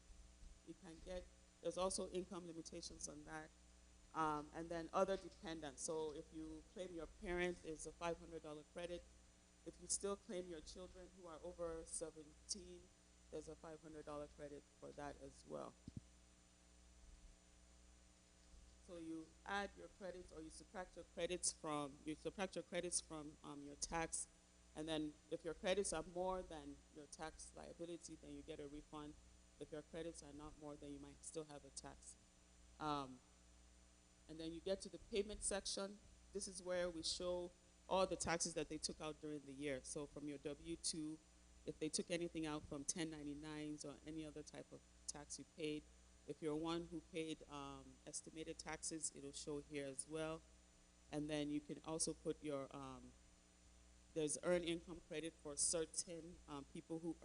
You can get, there's also income limitations on that. And then other dependents. So if you claim your parent, it's a $500 credit. If you still claim your children who are over 17, there's a $500 credit for that as well. So you add your credits, or you subtract your credits from your tax, and then if your credits are more than your tax liability, then you get a refund. If your credits are not more, then you might still have a tax. And then you get to the payment section. This is where we show all the taxes that they took out during the year. So from your W-2, if they took anything out from 1099s or any other type of tax you paid. If you're one who paid estimated taxes, it'll show here as well. And then you can also put your, there's earned income credit for certain people who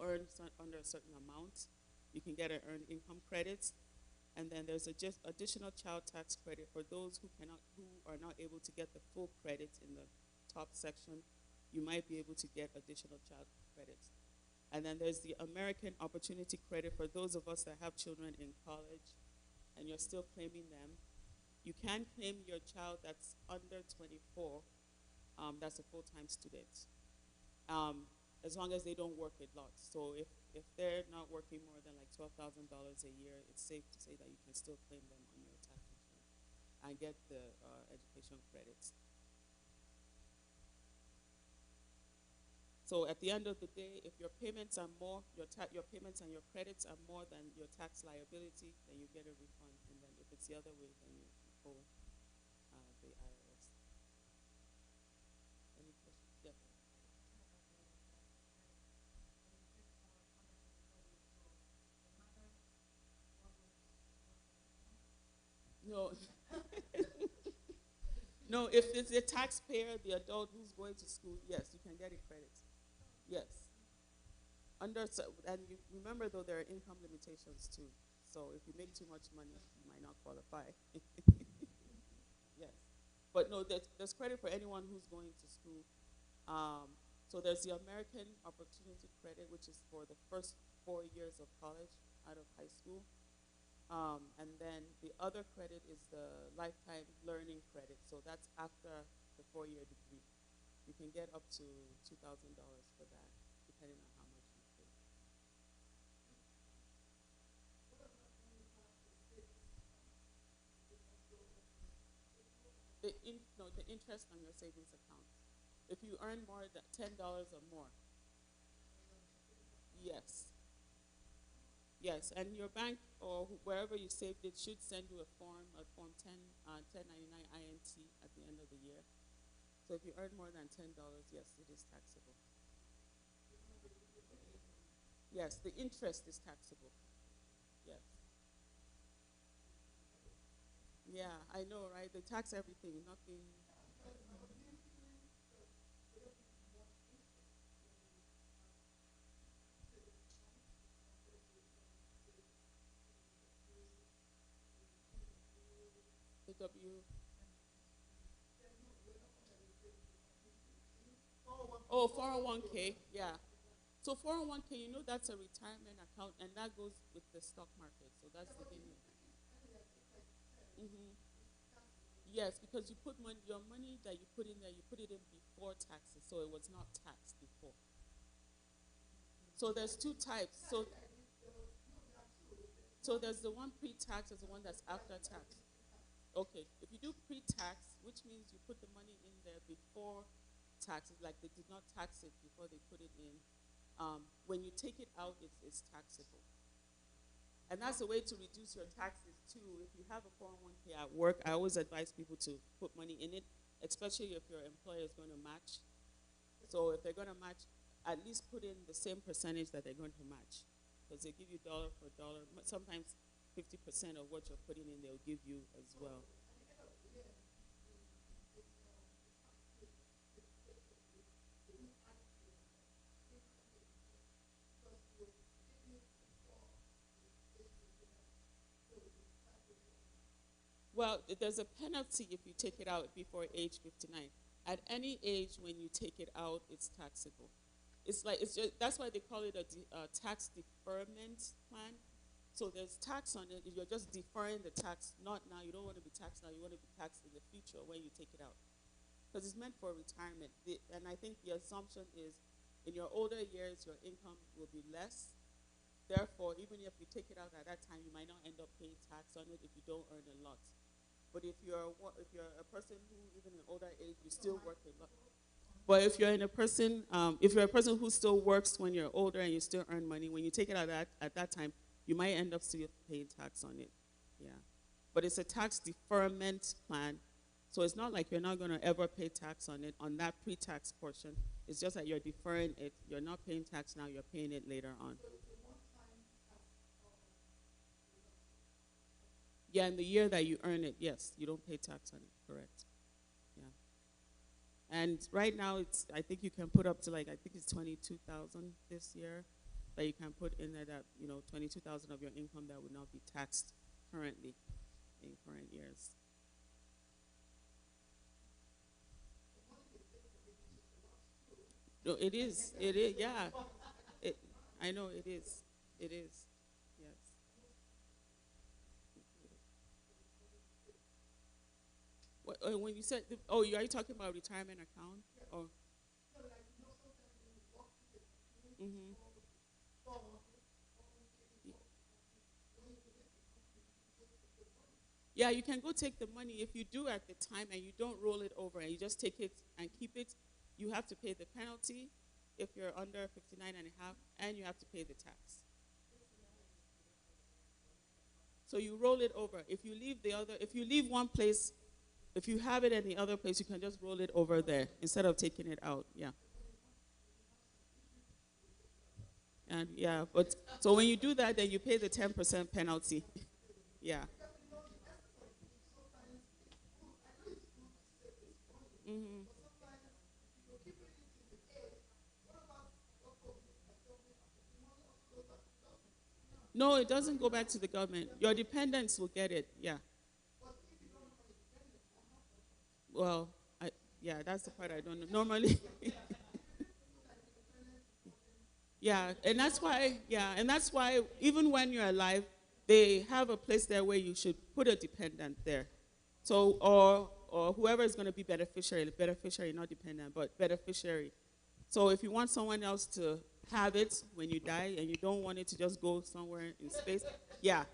earn under a certain amount. You can get an earned income credit. And then there's just additional child tax credit for those who are not able to get the full credit in the top section. You might be able to get additional child credits. And then there's the American Opportunity Credit for those of us that have children in college and you're still claiming them. You can claim your child that's under 24, that's a full-time student, as long as they don't work a lot. So if they're not working more than like $12,000 a year, it's safe to say that you can still claim them on your tax return and get the education credits. So at the end of the day, if your payments are more, your payments and your credits are more than your tax liability, then you get a refund. And then if it's the other way, then you owe the IRS. Any questions? Yes. No. No, if it's a taxpayer, the adult who's going to school, yes, you can get a credit. Yes. And you remember, though, there are income limitations, too. So if you make too much money, you might not qualify. Yes. But no, there's credit for anyone who's going to school. So there's the American Opportunity Credit, which is for the first 4 years of college out of high school. And then the other credit is the Lifetime Learning Credit. So that's after the 4-year degree. You can get up to $2,000 for that, depending on how much you pay. The interest on your savings account. If you earn more than $10 or more. Yes. Yes, and your bank or wherever you saved it should send you a Form 1099 INT at the end of the year. So if you earn more than $10, yes, it is taxable. Yes, the interest is taxable. Yes. Yeah, I know, right? They tax everything, nothing. The W. Oh, 401k, yeah. So 401k, you know that's a retirement account, and that goes with the stock market. So that's the thing. Yes, because you put your money that you put in there, you put it in before taxes, so it was not taxed before. So there's two types. So So there's the one pre-tax, there's the one that's after tax. Okay, if you do pre-tax, which means you put the money in there before taxes, like they did not tax it before they put it in. When you take it out, it's taxable. And that's a way to reduce your taxes too. If you have a 401k at work, I always advise people to put money in it, especially if your employer is going to match. So if they're going to match, at least put in the same percentage that they're going to match. Because they give you dollar for dollar. Sometimes 50% of what you're putting in, they'll give you as well. Well, there's a penalty if you take it out before age 59. At any age when you take it out, it's taxable. It's just, that's why they call it a tax deferment plan. So there's tax on it. You're just deferring the tax. Not now. You don't want to be taxed now. You want to be taxed in the future when you take it out. Because it's meant for retirement. And I think the assumption is in your older years, your income will be less. Therefore, even if you take it out at that time, you might not end up paying tax on it if you don't earn a lot. But if you're a person who, even in older age, you still work a lot. But if you're a person who still works when you're older and you still earn money, when you take it out at that time, you might end up still paying tax on it. Yeah. But it's a tax deferment plan. So it's not like you're not going to ever pay tax on it, on that pre-tax portion. It's just that you're deferring it. You're not paying tax now, you're paying it later on. Yeah, in the year that you earn it, yes, you don't pay tax on it, correct. Yeah. And right now, I think you can put up to I think it's 22,000 this year that you can put in there that, 22,000 of your income that would not be taxed currently in current years. No, it is, yeah. I know it is, yes. When you said, are you talking about retirement account? Or? Mm-hmm. Yeah, you can go take the money. If you do at the time and you don't roll it over and you just take it and keep it, you have to pay the penalty if you're under 59 and a half, and you have to pay the tax. So you roll it over. If you leave one place, if you have it in the other place, you can just roll it over there instead of taking it out. Yeah. And yeah, but so when you do that, then you pay the 10% penalty. Yeah. Mm-hmm. No, it doesn't go back to the government. Your dependents will get it. Yeah. Well, yeah, that's the part I don't know. Normally, yeah, and that's why even when you're alive, they have a place there where you should put a dependent there. So, or whoever is going to be beneficiary, not dependent, but beneficiary. So if you want someone else to have it when you die and you don't want it to just go somewhere in space, yeah,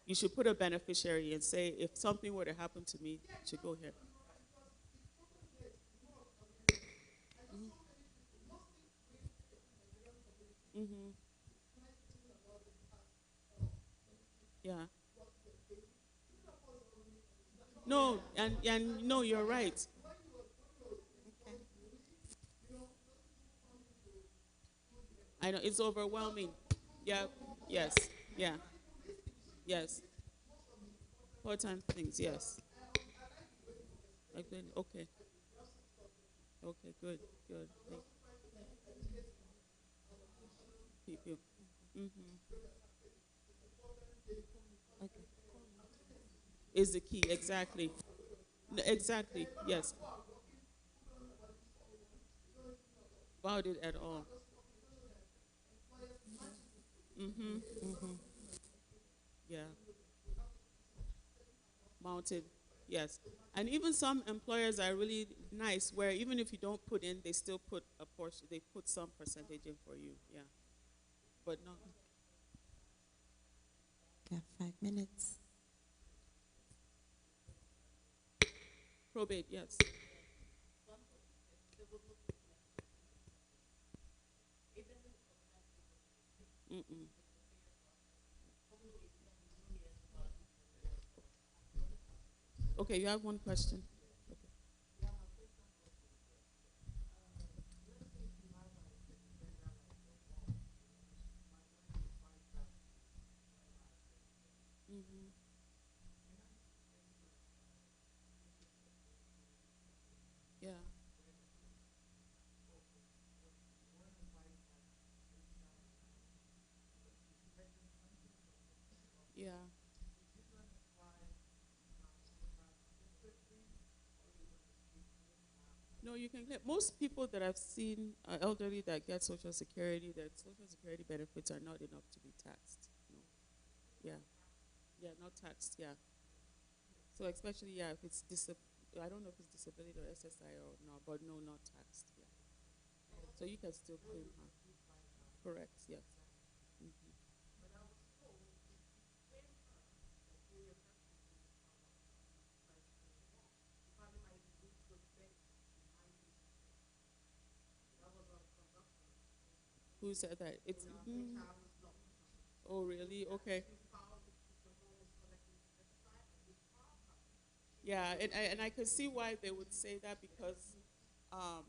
you should put a beneficiary and say, if something were to happen to me, it should go here. Mm-hmm. Yeah. No, and no, you're right. I know it's overwhelming. Yeah. Yes. Yeah. Yes. Important things. Yes. Okay. Okay. Okay. Good. Good. Thank you. Mm-hmm. Okay. Is the key exactly? Exactly. Yes. About it at all. Mm-hmm. Mm-hmm. Yeah. Mounted. Yes. And even some employers are really nice where even if you don't put in, they still put a portion, they put some percentage in for you. Yeah. But no. We have 5 minutes. Probate, yes. Mm-mm. Okay, you have one question. Mm-hmm. Yeah, yeah. No, you can get most people that I've seen elderly that get Social Security. Their Social Security benefits are not enough to be taxed. No. Yeah, yeah, not taxed. Yeah. So especially if it's I don't know if it's disability or SSI or not, but no, not taxed. Yeah. So you can still claim her. Correct. Yes. Hmm. Who said that? It's. Oh, really? Okay. Yeah, and I can see why they would say that because, um,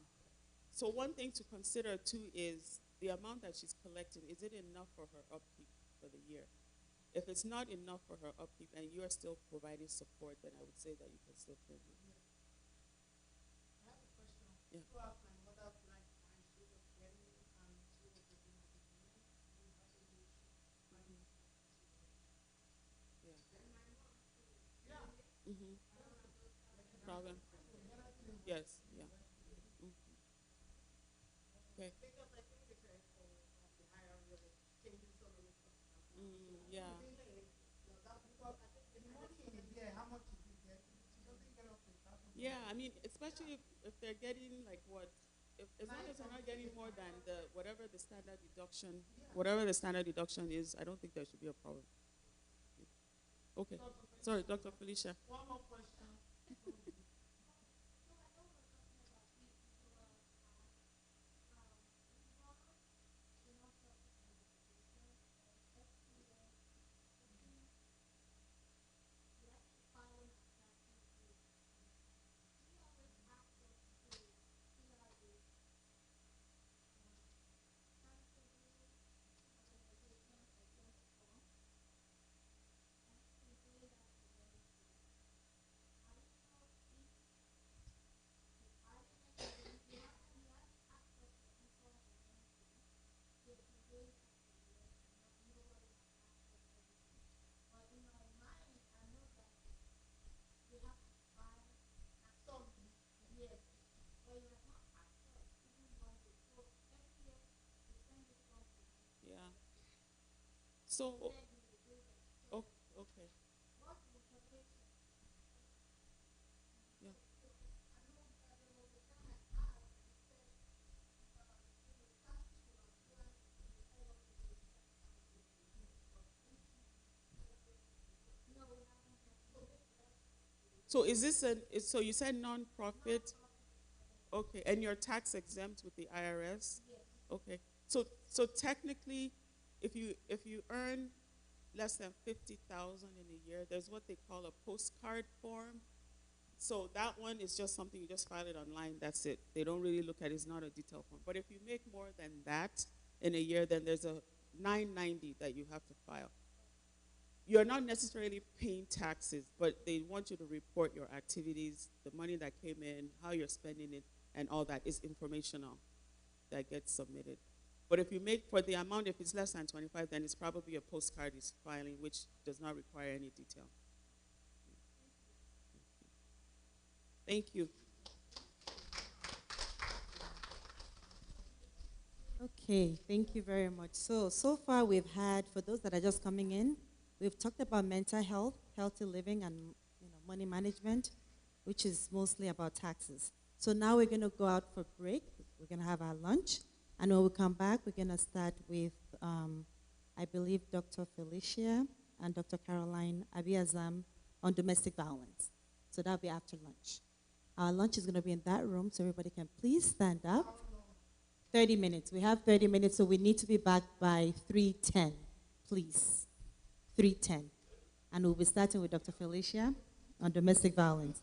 so one thing to consider too is the amount that she's collecting. Is it enough for her upkeep for the year? If it's not enough for her upkeep and you are still providing support, then I would say that you can still claim it. Yeah. Yeah. Mm-hmm. Problem. Yes. Yeah. Mm. Okay. Yeah. Yeah, I mean, especially if they're getting like what, if, as long as they're not getting more than whatever the standard deduction is, I don't think there should be a problem. Okay. Sorry, Dr. Felicia. Yeah. So, oh, okay. Yeah. So is this so you said non-profit? Okay, and you're tax exempt with the IRS? Okay. So technically, if you earn less than 50,000 in a year, there's what they call a postcard form. So that one is just something you just file it online. That's it. They don't really look at it. It's not a detailed form. But if you make more than that in a year, then there's a 990 that you have to file. You're not necessarily paying taxes, but they want you to report your activities, the money that came in, how you're spending it, and all that is informational that gets submitted. But if you make for the amount, if it's less than 25, then it's probably a postcard is filing, which does not require any detail. Thank you. Okay, thank you very much. So far we've had, for those that are just coming in, we've talked about mental health, healthy living, and money management, which is mostly about taxes. So now we're going to go out for break. We're going to have our lunch, and when we come back, we're going to start with, I believe, Dr. Felicia and Dr. Caroline Abiazam on domestic violence. So that'll be after lunch. Our lunch is going to be in that room, so everybody can please stand up. 30 minutes. We have 30 minutes, so we need to be back by 3:10, please. 3:10. And we'll be starting with Dr. Felicia on domestic violence.